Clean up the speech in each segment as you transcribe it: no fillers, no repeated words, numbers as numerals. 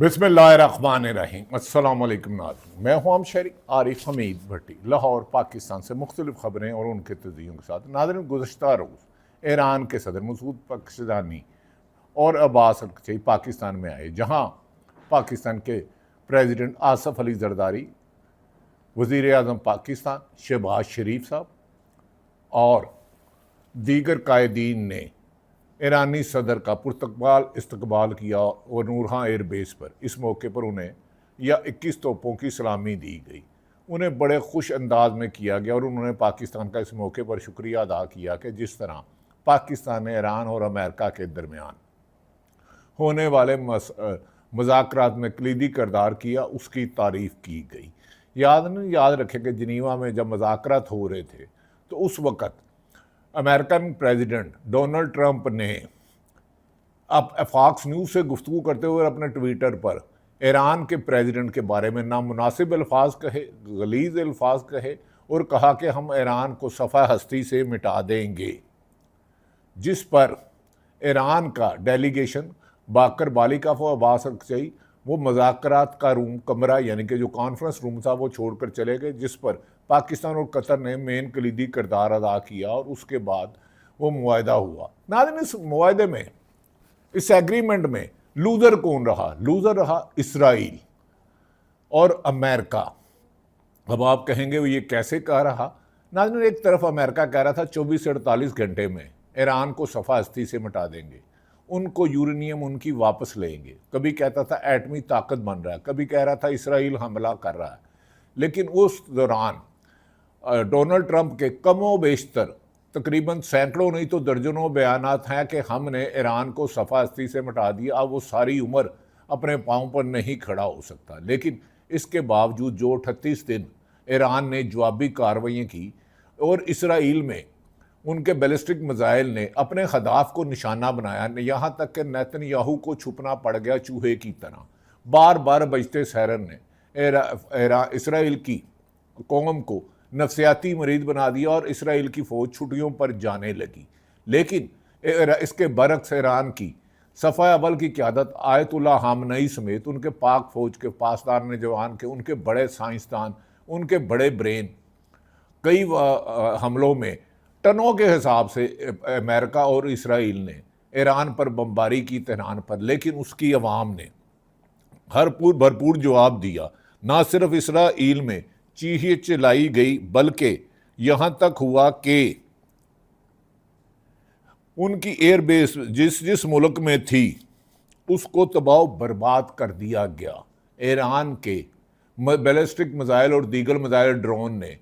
बिस्मिल्लाहिर्रहमानिर्रहीम। अस्सलाम वालेकुम नाज़रीन, मैं हूं शरीक आरिफ हमीद भट्टी, लाहौर पाकिस्तान से मुख्तलिफ खबरें और उनके तज़कियों के साथ। नाज़रीन, गुज़श्ता रोज़ ईरान के सदर मसूद पज़ेश्कियान और अब्बास अरगची पाकिस्तान में आए, जहां पाकिस्तान के प्रेसिडेंट आसफ अली ज़रदारी, वज़ीर आज़म पाकिस्तान शहबाज शरीफ साहब और दीगर कायदीन ने ईरानी सदर का पुरतकबाल इस्तकबाल किया और नूरहां एयरबेस पर इस मौके पर उन्हें 21 तोपों की सलामी दी गई। उन्हें बड़े खुश अंदाज में किया गया और उन्होंने पाकिस्तान का इस मौके पर शुक्रिया अदा किया कि जिस तरह पाकिस्तान ने ईरान और अमेरिका के दरमियान होने वाले मज़ाकरात में कलीदी किरदार किया, उसकी तारीफ़ की गई। याद रखें कि जिनीवा में जब मज़ाकरात हो रहे थे तो उस वक़्त अमेरिकन प्रेसिडेंट डोनाल्ड ट्रंप ने अब फॉक्स न्यूज़ से गुफ्तगू करते हुए अपने ट्विटर पर ईरान के प्रेसिडेंट के बारे में नामुनासिब अल्फाज कहे, गलीज़ अल्फाज कहे और कहा कि हम ईरान को सफ़ा हस्ती से मिटा देंगे, जिस पर ईरान का डेलीगेशन बाकर बालिकाफ और अब्बास अरगची वो मज़ाकरात का कमरा यानी कि जो कॉन्फ्रेंस रूम था वो छोड़कर चले गए, जिस पर पाकिस्तान और कतर ने मेन कलीदी किरदार अदा किया और उसके बाद वो मुआहदा हुआ। नाज़रीन, इस मुआहदे में, इस एग्रीमेंट में लूज़र कौन रहा? लूज़र रहा इसराइल और अमेरिका। अब आप कहेंगे वो ये कैसे कह रहा? नाज़रीन, एक तरफ अमेरिका कह रहा था 24 से 48 घंटे में ईरान को सफ़ा हस्ती से मिटा देंगे, उनको यूरेनियम उनकी वापस लेंगे। कभी कहता था एटमी ताकत बन रहा है, कभी कह रहा था इसराइल हमला कर रहा है। लेकिन उस दौरान डोनाल्ड ट्रंप के कमो बेशतर तकरीबन सैकड़ों नहीं तो दर्जनों बयानात हैं कि हमने ईरान को सफ़ा हस्ती से मिटा दिया, अब वो सारी उम्र अपने पाँव पर नहीं खड़ा हो सकता। लेकिन इसके बावजूद जो 38 दिन ईरान ने जवाबी कार्रवाइयाँ की और इसराइल में उनके बैलिस्टिक मिसाइल ने अपने हदाफ को निशाना बनाया, यहाँ तक कि नेतन्याहू को छुपना पड़ गया चूहे की तरह। बार बार बजते सायरन ने इसराइल की कौम को नफसियाती मरीज बना दिया और इसराइल की फ़ौज छुट्टियों पर जाने लगी। लेकिन इसके बरक्स ईरान की सफ़ा अवल की क़यादत आयतुल्लाह ख़ामनेई समेत उनके पाक फ़ौज के पासदार जवान के, उनके बड़े साइंसदान, उनके बड़े ब्रेन कई हमलों में टनों के हिसाब से अमेरिका और इसराइल ने ईरान पर बमबारी की तेहरान पर। लेकिन उसकी अवाम ने भरपूर जवाब दिया। ना सिर्फ इसराइल में चीखें चिल्लाई गई, बल्कि यहाँ तक हुआ कि उनकी एयरबेस जिस मुल्क में थी उसको तबाह बर्बाद कर दिया गया। ईरान के बैलिस्टिक मिसाइल और दीगर मिसाइल ड्रोन ने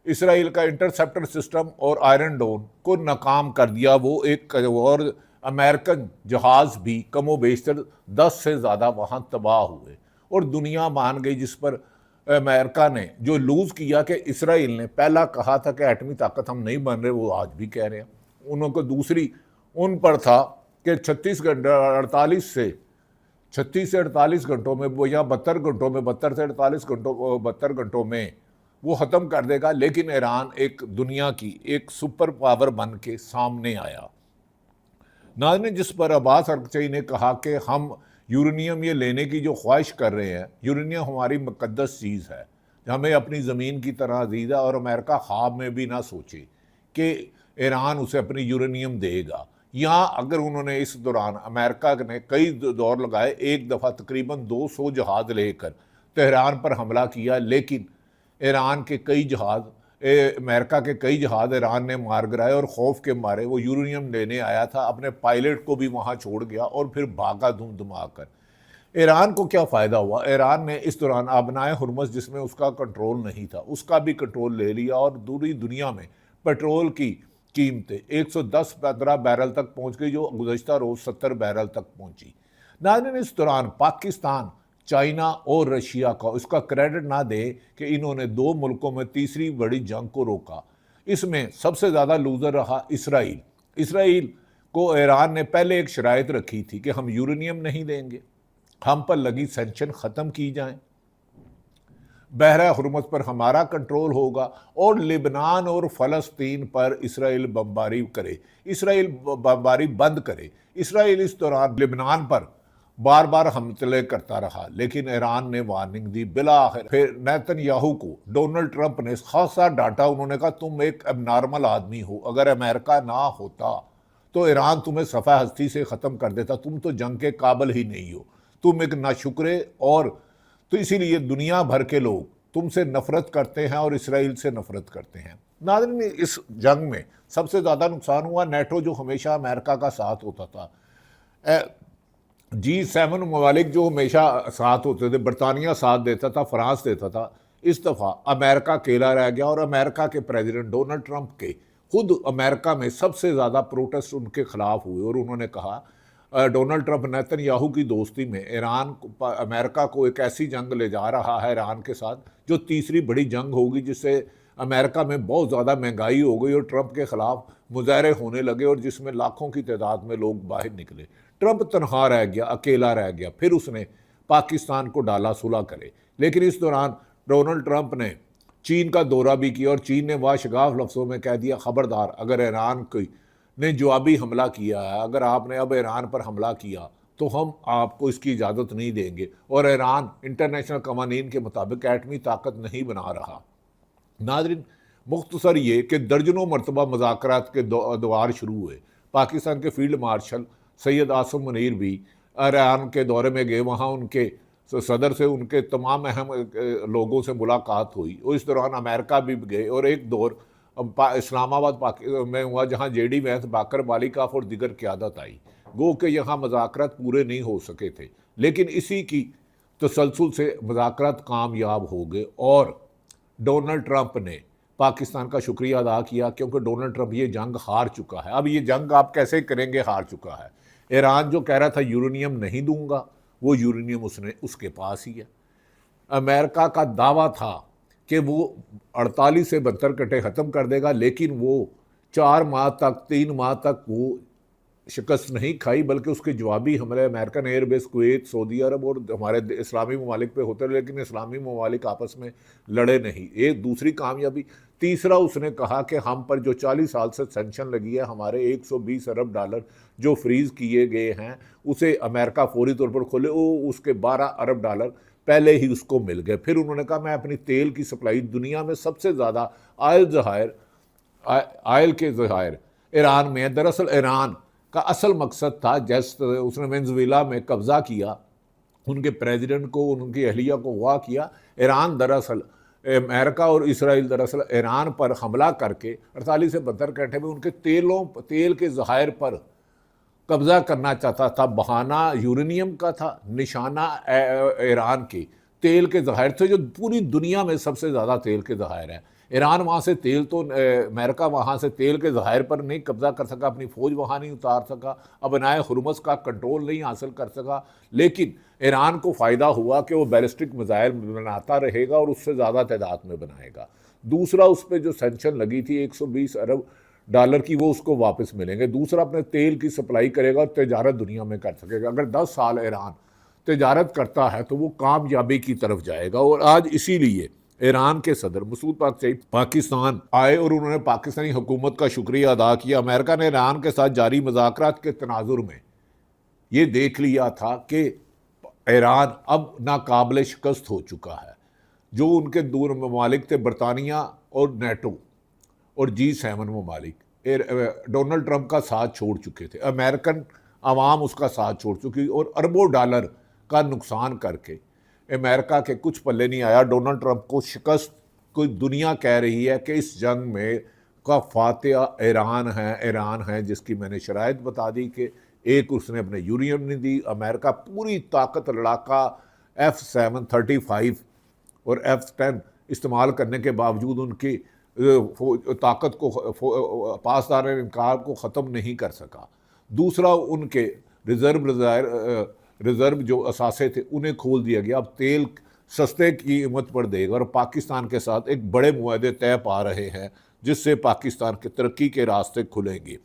इसराइल का इंटरसेप्टर सिस्टम और आयरन डोम को नाकाम कर दिया। वो एक और अमेरिकन जहाज़ भी कमो बेशतर 10 से ज़्यादा वहाँ तबाह हुए और दुनिया मान गई, जिस पर अमेरिका ने जो लूज़ किया कि इसराइल ने पहला कहा था कि एटमी ताकत हम नहीं बन रहे, वो आज भी कह रहे हैं। उनको दूसरी उन पर था कि 36 से 48 घंटों में वो या 72 घंटों में 72 से 48 घंटों 72 घंटों में वो ख़त्म कर देगा। लेकिन ईरान एक दुनिया की एक सुपर पावर बन के सामने आया। नाज़रीन, जिस पर अब्बास अरगची ने कहा कि हम यूरेनियम ये लेने की जो ख्वाहिश कर रहे हैं, यूरेनियम हमारी मुक़द्दस चीज़ है, हमें अपनी ज़मीन की तरह अज़ीज़ है और अमेरिका ख्वाब में भी ना सोचे कि ईरान उसे अपनी यूरेनियम देगा। यहाँ अगर उन्होंने इस दौरान अमेरिका ने कई दौर लगाए, एक दफ़ा तकरीबन 200 जहाज़ लेकर तेहरान पर हमला किया, लेकिन ईरान के कई जहाज़ अमेरिका के कई जहाज़ ईरान ने मार गिराए और खौफ के मारे वो यूरेनियम लेने आया था, अपने पायलट को भी वहाँ छोड़ गया और फिर भागा धूम धमा कर। ईरान को क्या फ़ायदा हुआ? ईरान ने इस दौरान आबनाए हुर्मुज़, जिसमें उसका कंट्रोल नहीं था, उसका भी कंट्रोल ले लिया और पूरी दुनिया में पेट्रोल की कीमतें 110-15 बैरल तक पहुँच गई, जो गुज़श्ता रोज़ 70 बैरल तक पहुँची। नाज़रीन, इस दौरान पाकिस्तान, चाइना और रशिया का इसका क्रेडिट ना दे कि इन्होंने दो मुल्कों में तीसरी बड़ी जंग को रोका। इसमें सबसे ज़्यादा लूज़र रहा इसराइल। इसराइल को ईरान ने पहले एक शराइत रखी थी कि हम यूरेनियम नहीं देंगे, हम पर लगी सैंक्शन ख़त्म की जाएं, बहरा हुर्मुज़ पर हमारा कंट्रोल होगा और लेबनान और फ़लस्तीन पर इसराइल बमबारी करे, इसराइल बमबारी बंद करे। इसराइल इस दौरान लेबनान पर बार बार हमले करता रहा, लेकिन ईरान ने वार्निंग दी। बिलाखिर फिर नेतन्याहू को डोनाल्ड ट्रंप ने खासा डांटा। उन्होंने कहा तुम एक एबनॉर्मल आदमी हो, अगर अमेरिका ना होता तो ईरान तुम्हें सफ़ा हस्ती से ख़त्म कर देता, तुम तो जंग के काबिल ही नहीं हो, तुम एक नाशुक्रे। और तो इसीलिए दुनिया भर के लोग तुमसे नफरत करते हैं और इसराइल से नफरत करते हैं। नाज़रीन, इस जंग में सबसे ज़्यादा नुकसान हुआ नेटो, जो हमेशा अमेरिका का साथ होता था। G7 ममालिक जो हमेशा साथ होते थे, बरतानिया साथ देता था, फ्रांस देता था, इस दफ़ा अमेरिका अकेला रह गया। और अमेरिका के प्रेसिडेंट डोनाल्ड ट्रंप के खुद अमेरिका में सबसे ज़्यादा प्रोटेस्ट उनके खिलाफ हुए। और उन्होंने कहा डोनाल्ड ट्रंप नेतन्याहू की दोस्ती में ईरान अमेरिका को एक ऐसी जंग ले जा रहा है ईरान के साथ जो तीसरी बड़ी जंग होगी, जिससे अमेरिका में बहुत ज़्यादा महंगाई हो गई और ट्रंप के ख़िलाफ़ मुजाहरे होने लगे और जिसमें लाखों की तादाद में लोग बाहर निकले। ट्रंप तनहा रह गया, अकेला रह गया। फिर उसने पाकिस्तान को डाला सुलह करे, लेकिन इस दौरान डोनाल्ड ट्रंप ने चीन का दौरा भी किया और चीन ने वाशगाफ लफ्ज़ों में कह दिया, ख़बरदार अगर ईरान की ने जवाबी हमला किया है, अगर आपने अब ईरान पर हमला किया तो हम आपको इसकी इजाज़त नहीं देंगे। और ईरान इंटरनेशनल कवानीन के मुताबिक एटमी ताकत नहीं बना रहा। नाज़रीन, मुख्तसर ये कि दर्जनों मरतबा मुज़ाकरात के द्वार शुरू हुए। पाकिस्तान के फील्ड मार्शल सैयद आसिम मुनीर भी ईरान के दौरे में गए, वहाँ उनके सदर से उनके तमाम अहम लोगों से मुलाकात हुई। और इस दौरान अमेरिका भी गए और एक दौर इस्लामाबाद में हुआ, जहाँ JD वैंस, बाकर मालिकाफ और दिगर क़यादत आई। गो कि यहाँ मुज़ाकरात पूरे नहीं हो सके थे, लेकिन इसी की तसलसल से मुज़ाकरात कामयाब हो गए और डोनाल्ड ट्रंप ने पाकिस्तान का शुक्रिया अदा किया, क्योंकि डोनाल्ड ट्रंप ये जंग हार चुका है। अब ये जंग आप कैसे करेंगे, हार चुका है। ईरान जो कह रहा था यूरेनियम नहीं दूंगा, वो यूरेनियम उसके पास ही है। अमेरिका का दावा था कि वो 48 से 72 घंटे ख़त्म कर देगा, लेकिन वो 4 माह तक, 3 माह तक वो शिकस्त नहीं खाई, बल्कि उसके जवाबी हमले अमेरिकन एयरबेस कुवैत, सऊदी अरब और हमारे इस्लामी ममालिक पे होते रहे, लेकिन इस्लामी ममालिक आपस में लड़े नहीं। एक दूसरी कामयाबी। तीसरा, उसने कहा कि हम पर जो 40 साल से सेंक्शन लगी है, हमारे 120 अरब डॉलर जो फ्रीज़ किए गए हैं, उसे अमेरिका फौरी तौर पर खोले। वो उसके 12 अरब डॉलर पहले ही उसको मिल गए। फिर उन्होंने कहा मैं अपनी तेल की सप्लाई, दुनिया में सबसे ज़्यादा आयल के ज़हायर ईरान में है। दरअसल ईरान का असल मकसद था, जैसे उसने वेनेज़ुएला में कब्ज़ा किया, उनके प्रेसिडेंट को, उनकी अहलिया को अगवा किया। ईरान दरअसल, अमेरिका और इसराइल दरअसल ईरान पर हमला करके 48 से 72 घंटे में उनके तेल के ज़हायर पर कब्ज़ा करना चाहता था। बहाना यूरेनियम का था, निशाना ईरान के तेल के ज़हायर थे, जो पूरी दुनिया में सबसे ज़्यादा तेल के ज़हायर हैं। ईरान वहाँ से तेल तो, अमेरिका वहाँ से तेल के ज़हायर पर नहीं कब्ज़ा कर सका, अपनी फ़ौज वहाँ नहीं उतार सका, अब बनाए हुर्मुज़ का कंट्रोल नहीं हासिल कर सका। लेकिन ईरान को फ़ायदा हुआ कि वो बैलिस्टिक मिसाइल बनाता रहेगा और उससे ज़्यादा तादाद में बनाएगा। दूसरा, उस पर जो सेंक्शन लगी थी 120 अरब डॉलर की, वो उसको वापस मिलेंगे। दूसरा, अपने तेल की सप्लाई करेगा और तजारत दुनिया में कर सकेगा। अगर 10 साल ईरान तजारत करता है तो वो कामयाबी की तरफ जाएगा। और आज इसीलिए ईरान के सदर मसूद पाकिस्तान आए और उन्होंने पाकिस्तानी हुकूमत का शुक्रिया अदा किया। अमेरिका ने ईरान के साथ जारी मुज़ाकरात के तनाजुर में ये देख लिया था कि ईरान अब नाकाबिल शिकस्त हो चुका है। जो उनके दूर ममालिक थे, बरतानिया और नेटो और G7 ममालिक डोनाल्ड ट्रंप का साथ छोड़ चुके थे, अमेरिकन आवाम उसका साथ छोड़ चुकी और अरबों डॉलर का नुकसान करके अमेरिका के कुछ पल्ले नहीं आया। डोनाल्ड ट्रंप को शिकस्त, कोई दुनिया कह रही है कि इस जंग में का फातिहा ईरान है, जिसकी मैंने शराइत बता दी कि एक, उसने अपने यूरेनियम नहीं दी। अमेरिका पूरी ताकत लड़ाका F-35 और F-10 इस्तेमाल करने के बावजूद उनकी ताकत को, पासदार इनकार को ख़त्म नहीं कर सका। दूसरा, उनके रिज़र्व जो असासे थे उन्हें खोल दिया गया। अब तेल सस्ते कीमत पर देगा और पाकिस्तान के साथ एक बड़े मुआहदे तय पा रहे हैं, जिससे पाकिस्तान के तरक्की के रास्ते खुलेंगे।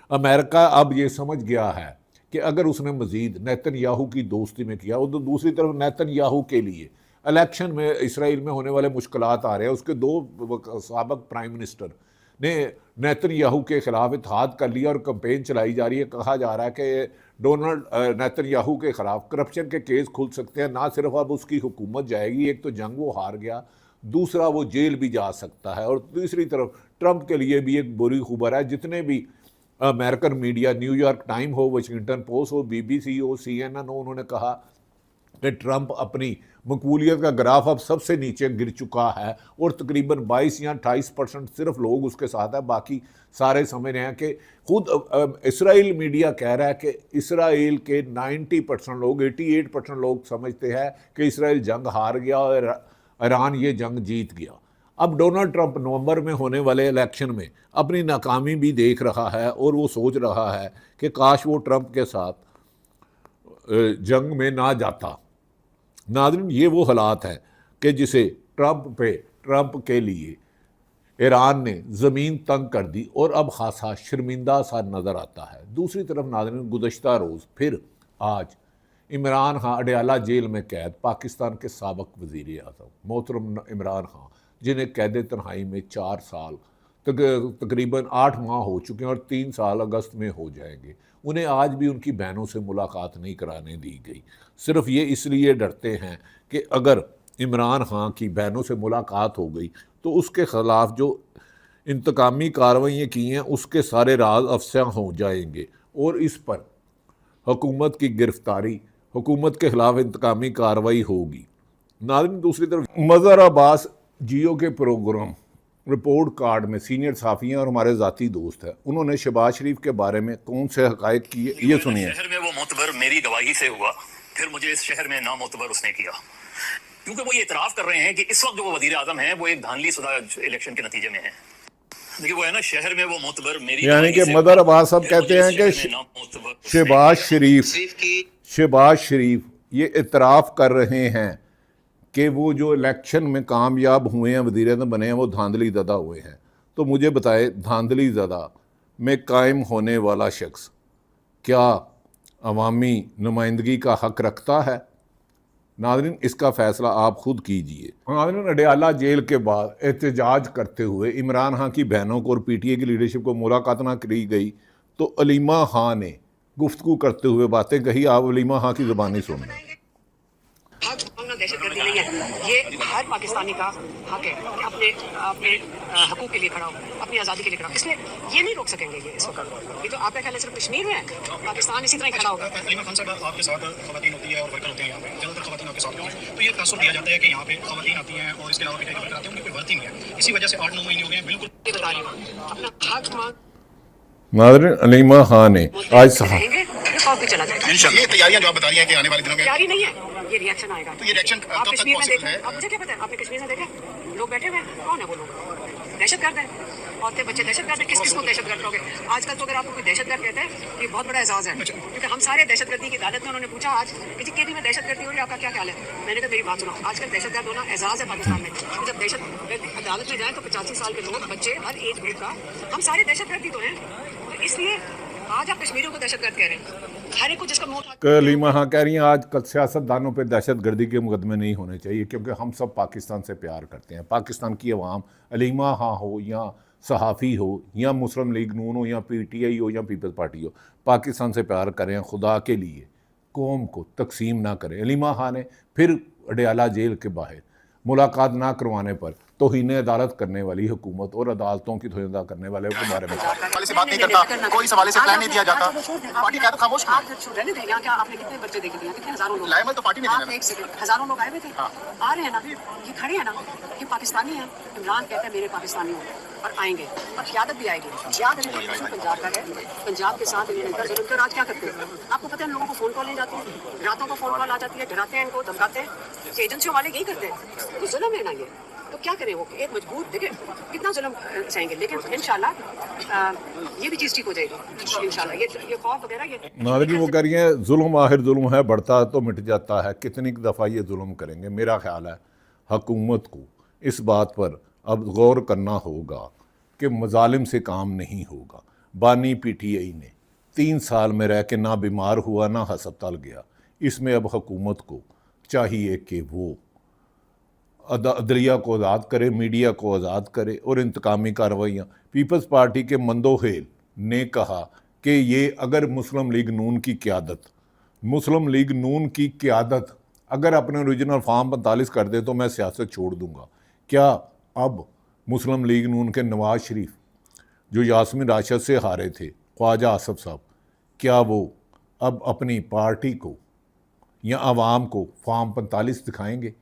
अमेरिका अब ये समझ गया है कि अगर उसने मज़ीद नेतन्याहू की दोस्ती में किया, और तो दूसरी तरफ नेतन्याहू के लिए इलेक्शन में इसराइल में होने वाले मुश्किलात आ रहे हैं। उसके 2 साबिक़ प्राइम मिनिस्टर ने नेतन्याहू के खिलाफ इत्तेहाद कर लिया और कंपेन चलाई जा रही है। कहा जा रहा है कि डोनाल्ड नेतन्याहू के खिलाफ करप्शन के केस खुल सकते हैं। ना सिर्फ अब उसकी हुकूमत जाएगी, एक तो जंग वो हार गया, दूसरा वो जेल भी जा सकता है। और दूसरी तरफ ट्रंप के लिए भी एक बुरी खबर है। जितने भी अमेरिकन मीडिया, न्यूयॉर्क टाइम हो, वाशिंगटन पोस्ट हो, BBC हो, CNN हो, उन्होंने कहा कि ट्रंप अपनी मकबूलियत का ग्राफ अब सबसे नीचे गिर चुका है और तकरीबन 22 या 28% सिर्फ लोग उसके साथ है, बाकी सारे समझ रहे हैं कि खुद इसराइल मीडिया कह रहा है कि इसराइल के 90% लोग, 88% लोग समझते हैं कि इसराइल जंग हार गया और ईरान ये जंग जीत गया। अब डोनाल्ड ट्रंप नवंबर में होने वाले इलेक्शन में अपनी नाकामी भी देख रहा है और वो सोच रहा है कि काश वो ट्रंप के साथ जंग में ना जाता। नाज़रीन, ये वो हालात हैं कि जिसे ट्रंप के लिए ईरान ने ज़मीन तंग कर दी और अब खासा शर्मिंदा सा नज़र आता है। दूसरी तरफ नाज़रीन, गुज़श्ता रोज़ फिर आज इमरान खान अडयाला जेल में कैद, पाकिस्तान के साबिक वज़ीर आज़म मोहतरम इमरान खान, जिन्हें कैद तन्हाई में 4 साल तकरीबन 8 माह हो चुके हैं और 3 साल अगस्त में हो जाएंगे, उन्हें आज भी उनकी बहनों से मुलाकात नहीं कराने दी गई। सिर्फ ये इसलिए डरते हैं कि अगर इमरान खान की बहनों से मुलाकात हो गई तो उसके ख़िलाफ़ जो इंतकामी कार्रवाइयाँ की हैं उसके सारे राज अफसा हो जाएंगे और इस पर हुकूमत की गिरफ्तारी, हुकूमत के ख़िलाफ़ इंतकामी कार्रवाई होगी। नाज़रीन, दूसरी तरफ मज़हर अब्बास जियो के प्रोग्राम रिपोर्ट कार्ड में सीनियर साफ़ी हैं और हमारे ज़ाती दोस्त हैं, उन्होंने शहबाज शरीफ के बारे में कौन से हक़ाइक़ किए, ये सुनिए। शहर में वो मोतबर मेरी गवाही से हुआ, फिर मुझे इस शहर में नामोतबर उसने किया, क्योंकि वो ये इतराफ़ कर रहे हैं कि इस वक्त जो वो वज़ीर आज़म हैं वो एक धांधली शुदा इलेक्शन के नतीजे में है। देखिए वो है ना, शहर में वो मोतबर मेरी, यानी कि मदर अब्बास साहब कहते हैं कि शहबाज शरीफ ये इतराफ़ कर रहे हैं कि वो जो इलेक्शन में कामयाब हुए हैं, वज़ीर आज़म बने हैं, वो धांधली ज़दा हुए हैं। तो मुझे बताए, धांधली ज़दा में कायम होने वाला शख्स क्या अवामी नुमाइंदगी का हक़ रखता है? नाज़रीन, इसका फ़ैसला आप खुद कीजिए। नाज़रीन, अडयाला जेल के बाद एहतजाज करते हुए इमरान खान की बहनों को और PTI की लीडरशिप को मुलाकात ना करी गई तो अलीमा खान ने गुफ्तगू करते हुए बातें कही। आप अलीमा खान की ज़बानी सुन लें। दहशतगर्दी नहीं है, ये हर पाकिस्तानी का हक है कि अपने अपने हकूक़ के लिए खड़ा हो, अपनी आज़ादी के लिए खड़ा हो। इसलिए ये नहीं रोक सकेंगे ये इस वक्त। ये तो आपका ख्याल है सिर्फ कश्मीर में है, पाकिस्तान इसी तरह खड़ा होगा। आपके साथ ख़वातीन होती है और वर्कर होते हैं, यहाँ पे ज़्यादातर ख़वातीन आपके साथ होती हैं, तो ये तासुर दिया जाता है कि यहाँ पे ख़वातीन आती हैं और इसके अलावा PTI के वर्कर आते हैं, उनकी कोई वर्ती नहीं है। इसी वजह से 8-9 महीने हो गए हैं। बिल्कुल बता रही हूँ, अपना हक मांग। नाज़रीन, अलीमा खान ने आज चला जाएगा। ये तैयारियां जो आप बता रही हैं कि आने वाले दिनों में तैयारी नहीं है, ये रिएक्शन आएगा। तो ये रिएक्शन आप कब तक कश्मीर में पॉसिबल देखें, है? आप मुझे क्या पता है, आपने कश्मीर में देखा लोग बैठे हुए हैं, कौन है वो लोग? दहशतगर्द है, औरतें बच्चे दहशतगर्द है। किस किस को दहशतगर्द करोगे? आजकल तो अगर आपको कोई दहशतगर्द कहते हैं ये बहुत बड़ा एहसास है, क्योंकि हम सारे दहशतगर्दी की अदालत में उन्होंने पूछा आज कि केटी में दहशतगर्दी हो रही है, आपका क्या ख्याल है? मैंने कहा मेरी बात सुनो, आजकल दहशतगर्द होना एहसास है पाकिस्तान में। जब दहशतगर्द अदालत में जाए तो 85 साल के लोग, बच्चे, हर एज ग्रुप का, हम सारे दहशतगर्दी तो हैं। तो इसलिए आज आप कश्मीरियों को दहशतगर्द कह रहे हैं, हर एक को जिसका मुंह अलीमा हाँ कह रही हैं आज कल सियासतदानों पर दहशतगर्दी के मुकदमे नहीं होने चाहिए, क्योंकि हम सब पाकिस्तान से प्यार करते हैं। पाकिस्तान की अवाम, अलीमा हाँ हो या सहाफ़ी हो या मुस्लिम लीग नून हो या PTI हो या पीपल्स पार्टी हो, पाकिस्तान से प्यार करें खुदा के लिए, कौम को तकसीम ना करें। अलीमा खान ने फिर अडयाला जेल के बाहर मुलाकात ना करवाने पर तौहीन अदालत करने वाली हुकूमत और अदालतों की तौहीन करने वाले के बारे में से बात नहीं करता, कोई सवाल से प्लान नहीं दिया जाता। पार्टी क्या तो खामोश आप रहने दें। यहाँ क्या आपने कितने बच्चे देखे थे? कितने हजारों लोग लाइमल तो पार्टी ने आप एक सेकंड, हजारों लोग आए हुए थे, आ रहे हैं ना, ये खड़े हैं ना, ये पाकिस्तानी हैं। इमरान कहते हैं मेरे पाकिस्तानी हो और आएंगे और क़यादत भी आएगी। क़यादत पंजाब का है, पंजाब के साथ इन्होंने जुल्म कर आज क्या करते हैं? आपको पता है लोगों को फ़ोन कॉल नहीं जाती है, रातों को फ़ोन कॉल आ जाती है, डराते हैं, इनको धमकाते हैं। एजेंसियों वाले यही करते हैं, तो जुल्म है ना ये। तो क्या करें, वो एक मजबूर, देखिए कितना जुल्म सहेंगे, लेकिन इंशाल्लाह ये भी चीज़ ठीक हो जाएगी इंशाल्लाह। ये खौफ वगैरह ये नाज़रीन वो कह रही हैं जुल्म आखिर जुल्म है, बढ़ता तो मिट जाता है, कितनी दफ़ा ये जुल्म करेंगे। मेरा ख्याल है हुकूमत को इस बात पर अब गौर करना होगा कि मजालिम से काम नहीं होगा। बानी PTI ने 3 साल में रह के ना बीमार हुआ ना हस्पताल गया। इसमें अब हुकूमत को चाहिए कि वो अदलिया को आज़ाद करे, मीडिया को आज़ाद करे और इंतकामी कार्रवाइयाँ। पीपल्स पार्टी के मंदोहेल ने कहा कि ये अगर मुस्लिम लीग नून की क़यादत अगर अपने ओरिजिनल फॉर्म 45 कर दे तो मैं सियासत छोड़ दूंगा। क्या अब मुस्लिम लीग नून के नवाज शरीफ जो यास्मीन राशिद से हारे थे, ख्वाजा आसफ साहब, क्या वो अब अपनी पार्टी को या आवाम को फॉर्म 45 दिखाएंगे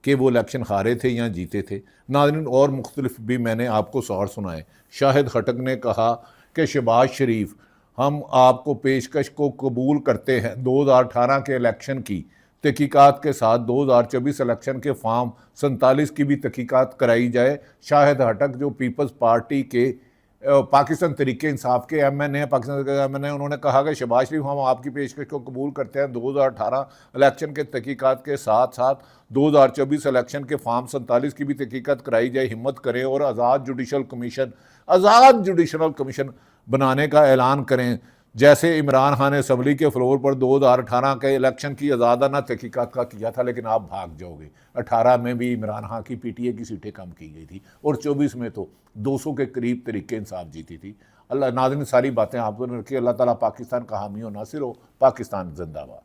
कि वो इलेक्शन हारे थे या जीते थे? नाज़रीन, और मुख्तलिफ भी मैंने आपको सवाल सुनाए। शाहिद खटक ने कहा कि शहबाज शरीफ, हम आपको पेशकश को कबूल करते हैं 2018 के इलेक्शन की तहकीकात के साथ 2024 इलेक्शन के फॉर्म 47 की भी तहकीकात कराई जाए। शाहिद खटक जो पीपल्स पार्टी के पाकिस्तान तरीके इंसाफ के MNA पाकिस्तान के MNA, उन्होंने कहा कि शहबाज शरीफ, हम आपकी पेशकश को कबूल करते हैं 2018 इलेक्शन के तहकीकात के साथ साथ 2024 इलेक्शन के फॉर्म 47 की भी तहकीकात कराई जाए। हिम्मत करें और आज़ाद जुडिशल कमीशन बनाने का ऐलान करें, जैसे इमरान खान ने असम्बली के फ्लोर पर 2018 के इलेक्शन की आज़ादाना तहकीकात का किया था, लेकिन आप भाग जाओगे। 18 में भी इमरान खान की PTI की सीटें कम की गई थी और 24 में तो 200 के करीब तरीके इंसाफ जीती थी। अल्लाह नाज़रीन, सारी बातें आपको रखी। अल्लाह ताला पाकिस्तान का हामी और नासिर हो। पाकिस्तान जिंदाबाद।